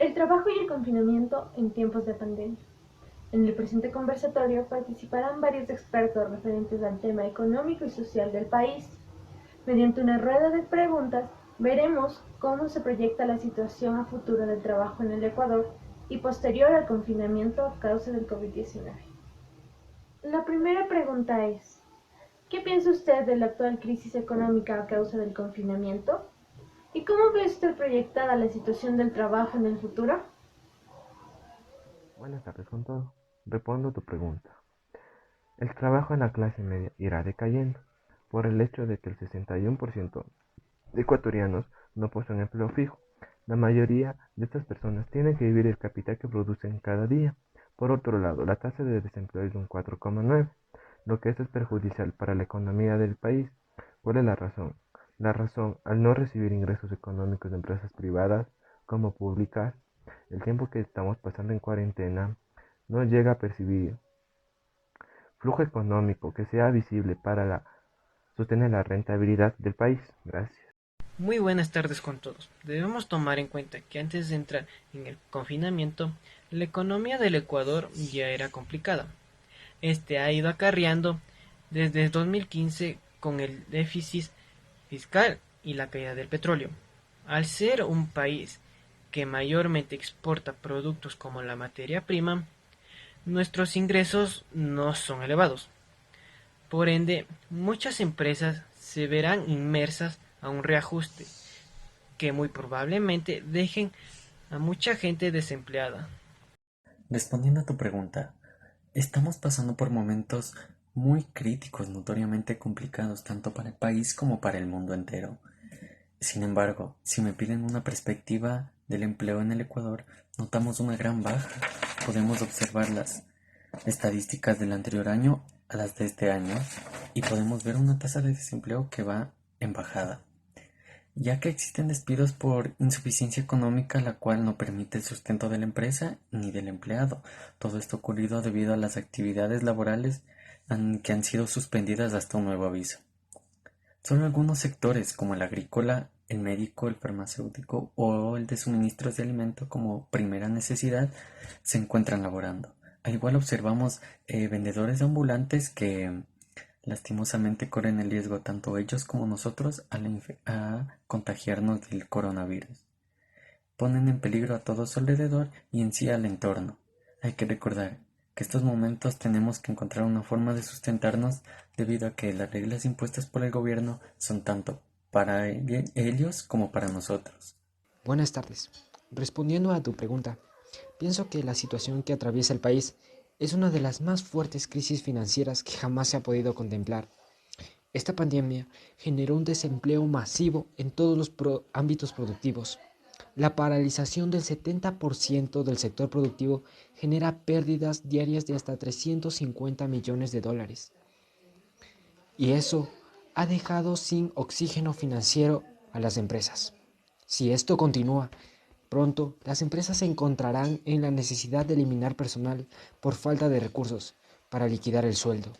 El trabajo y el confinamiento en tiempos de pandemia. En el presente conversatorio participarán varios expertos referentes al tema económico y social del país. Mediante una rueda de preguntas, veremos cómo se proyecta la situación a futuro del trabajo en el Ecuador y posterior al confinamiento a causa del COVID-19. La primera pregunta es, ¿qué piensa usted de la actual crisis económica a causa del confinamiento? ¿Y cómo ve usted proyectada la situación del trabajo en el futuro? Buenas tardes con todo. Respondo tu pregunta. El trabajo en la clase media irá decayendo por el hecho de que el 61% de ecuatorianos no poseen empleo fijo. La mayoría de estas personas tienen que vivir el capital que producen cada día. Por otro lado, la tasa de desempleo es de un 4,9, lo que es perjudicial para la economía del país. ¿Cuál es la razón? La razón, al no recibir ingresos económicos de empresas privadas como públicas, el tiempo que estamos pasando en cuarentena no llega a percibir flujo económico que sea visible para sostener la rentabilidad del país. Gracias. Muy buenas tardes con todos. Debemos tomar en cuenta que antes de entrar en el confinamiento, la economía del Ecuador ya era complicada. Este ha ido acarreando desde 2015 con el déficit fiscal y la caída del petróleo. Al ser un país que mayormente exporta productos como la materia prima, nuestros ingresos no son elevados. Por ende, muchas empresas se verán inmersas a un reajuste que muy probablemente dejen a mucha gente desempleada. Respondiendo a tu pregunta, estamos pasando por momentos muy críticos, notoriamente complicados, tanto para el país como para el mundo entero. Sin embargo, si me piden una perspectiva del empleo en el Ecuador, notamos una gran baja. Podemos observar las estadísticas del anterior año a las de este año y podemos ver una tasa de desempleo que va en bajada, ya que existen despidos por insuficiencia económica, la cual no permite el sustento de la empresa ni del empleado. Todo esto ocurrido debido a las actividades laborales que han sido suspendidas hasta un nuevo aviso. Solo algunos sectores, como el agrícola, el médico, el farmacéutico o el de suministros de alimento como primera necesidad, se encuentran laborando. Al igual observamos vendedores ambulantes que lastimosamente corren el riesgo tanto ellos como nosotros a contagiarnos del coronavirus. Ponen en peligro a todo su alrededor y en sí al entorno. Hay que recordar que estos momentos tenemos que encontrar una forma de sustentarnos debido a que las reglas impuestas por el gobierno son tanto para ellos como para nosotros. Buenas tardes. Respondiendo a tu pregunta, pienso que la situación que atraviesa el país es una de las más fuertes crisis financieras que jamás se ha podido contemplar. Esta pandemia generó un desempleo masivo en todos los ámbitos productivos. La paralización del 70% del sector productivo genera pérdidas diarias de hasta 350 millones de dólares. Y eso ha dejado sin oxígeno financiero a las empresas. Si esto continúa, pronto las empresas se encontrarán en la necesidad de eliminar personal por falta de recursos para liquidar el sueldo.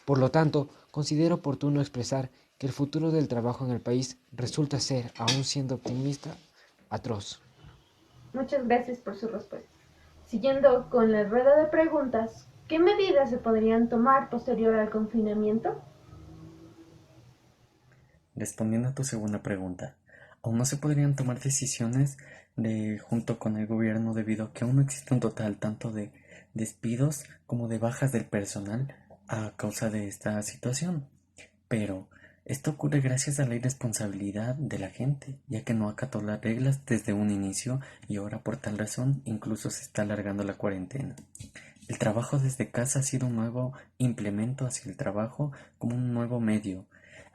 Por lo tanto, considero oportuno expresar que el futuro del trabajo en el país resulta ser, aún siendo optimista, atroz. Muchas gracias por su respuesta. Siguiendo con la rueda de preguntas, ¿qué medidas se podrían tomar posterior al confinamiento? Respondiendo a tu segunda pregunta, aún no se podrían tomar decisiones junto con el gobierno debido a que aún no existe un total tanto de despidos como de bajas del personal a causa de esta situación. Pero esto ocurre gracias a la irresponsabilidad de la gente, ya que no acató las reglas desde un inicio y ahora por tal razón incluso se está alargando la cuarentena. El trabajo desde casa ha sido un nuevo implemento hacia el trabajo como un nuevo medio.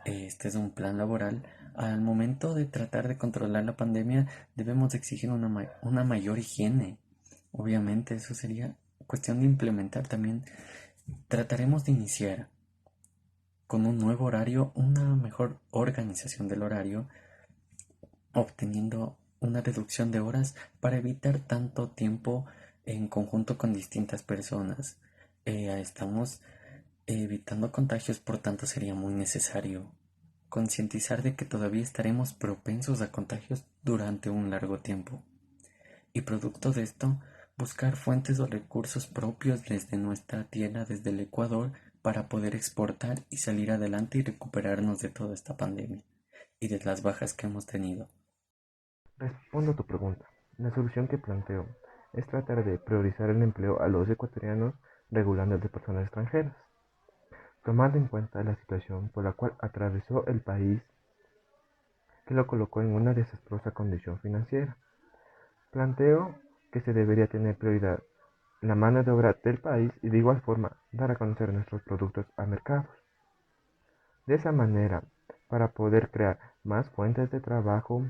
Este es un plan laboral. Al momento de tratar de controlar la pandemia, debemos exigir una mayor higiene. Obviamente, eso sería cuestión de implementar también. Trataremos de iniciar con un nuevo horario, una mejor organización del horario, obteniendo una reducción de horas para evitar tanto tiempo en conjunto con distintas personas. Estamos evitando contagios, por tanto sería muy necesario concientizar de que todavía estaremos propensos a contagios durante un largo tiempo. y producto de esto, buscar fuentes o recursos propios desde nuestra tierra, desde el Ecuador, para poder exportar y salir adelante y recuperarnos de toda esta pandemia y de las bajas que hemos tenido. Respondo a tu pregunta. La solución que planteo es tratar de priorizar el empleo a los ecuatorianos regulando el de personas extranjeras, tomando en cuenta la situación por la cual atravesó el país que lo colocó en una desastrosa condición financiera. Planteo que se debería tener prioridad la mano de obra del país y de igual forma dar a conocer nuestros productos a mercados. De esa manera, para poder crear más fuentes de trabajo,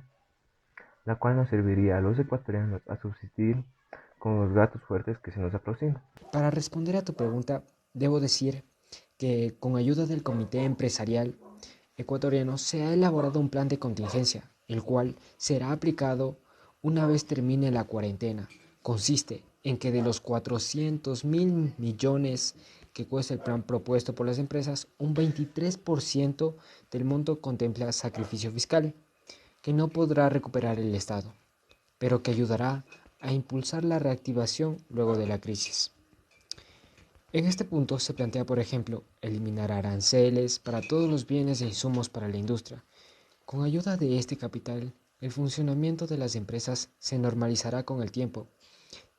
la cual nos serviría a los ecuatorianos a subsistir con los gastos fuertes que se nos aproximan. Para responder a tu pregunta, debo decir que con ayuda del Comité Empresarial Ecuatoriano se ha elaborado un plan de contingencia, el cual será aplicado una vez termine la cuarentena. Consiste en que de los 400.000 millones que cuesta el plan propuesto por las empresas, un 23% del monto contempla sacrificio fiscal, que no podrá recuperar el Estado, pero que ayudará a impulsar la reactivación luego de la crisis. En este punto se plantea, por ejemplo, eliminar aranceles para todos los bienes e insumos para la industria. Con ayuda de este capital, el funcionamiento de las empresas se normalizará con el tiempo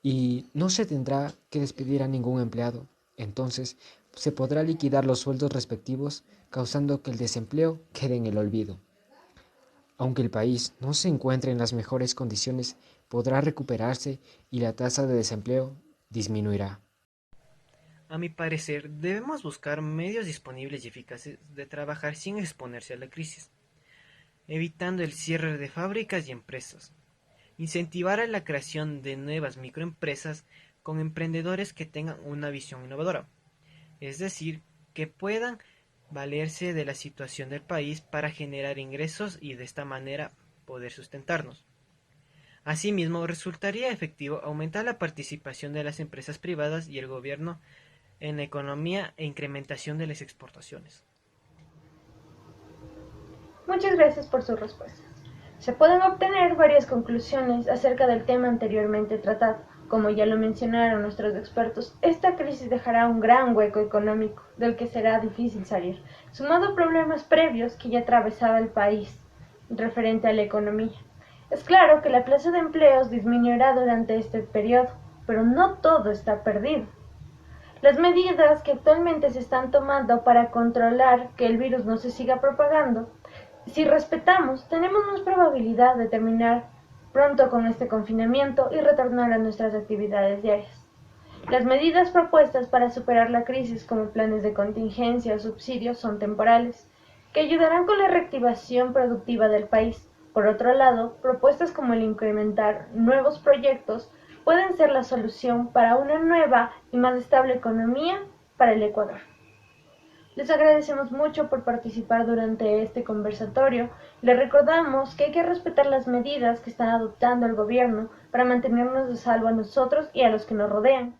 y no se tendrá que despedir a ningún empleado. Entonces, se podrá liquidar los sueldos respectivos, causando que el desempleo quede en el olvido. Aunque el país no se encuentre en las mejores condiciones, podrá recuperarse y la tasa de desempleo disminuirá. A mi parecer, debemos buscar medios disponibles y eficaces de trabajar sin exponerse a la crisis, evitando el cierre de fábricas y empresas. Incentivar a la creación de nuevas microempresas con emprendedores que tengan una visión innovadora, es decir, que puedan valerse de la situación del país para generar ingresos y de esta manera poder sustentarnos. Asimismo, resultaría efectivo aumentar la participación de las empresas privadas y el gobierno en la economía e incrementación de las exportaciones. Muchas gracias por sus respuestas. Se pueden obtener varias conclusiones acerca del tema anteriormente tratado. Como ya lo mencionaron nuestros expertos, esta crisis dejará un gran hueco económico del que será difícil salir, sumado a problemas previos que ya atravesaba el país referente a la economía. Es claro que la plaza de empleos disminuirá durante este periodo, pero no todo está perdido. Las medidas que actualmente se están tomando para controlar que el virus no se siga propagando, si respetamos, tenemos más probabilidad de terminar pronto con este confinamiento y retornar a nuestras actividades diarias. Las medidas propuestas para superar la crisis, como planes de contingencia o subsidios, son temporales, que ayudarán con la reactivación productiva del país. Por otro lado, propuestas como el incrementar nuevos proyectos pueden ser la solución para una nueva y más estable economía para el Ecuador. Les agradecemos mucho por participar durante este conversatorio. Les recordamos que hay que respetar las medidas que está adoptando el gobierno para mantenernos a salvo a nosotros y a los que nos rodean.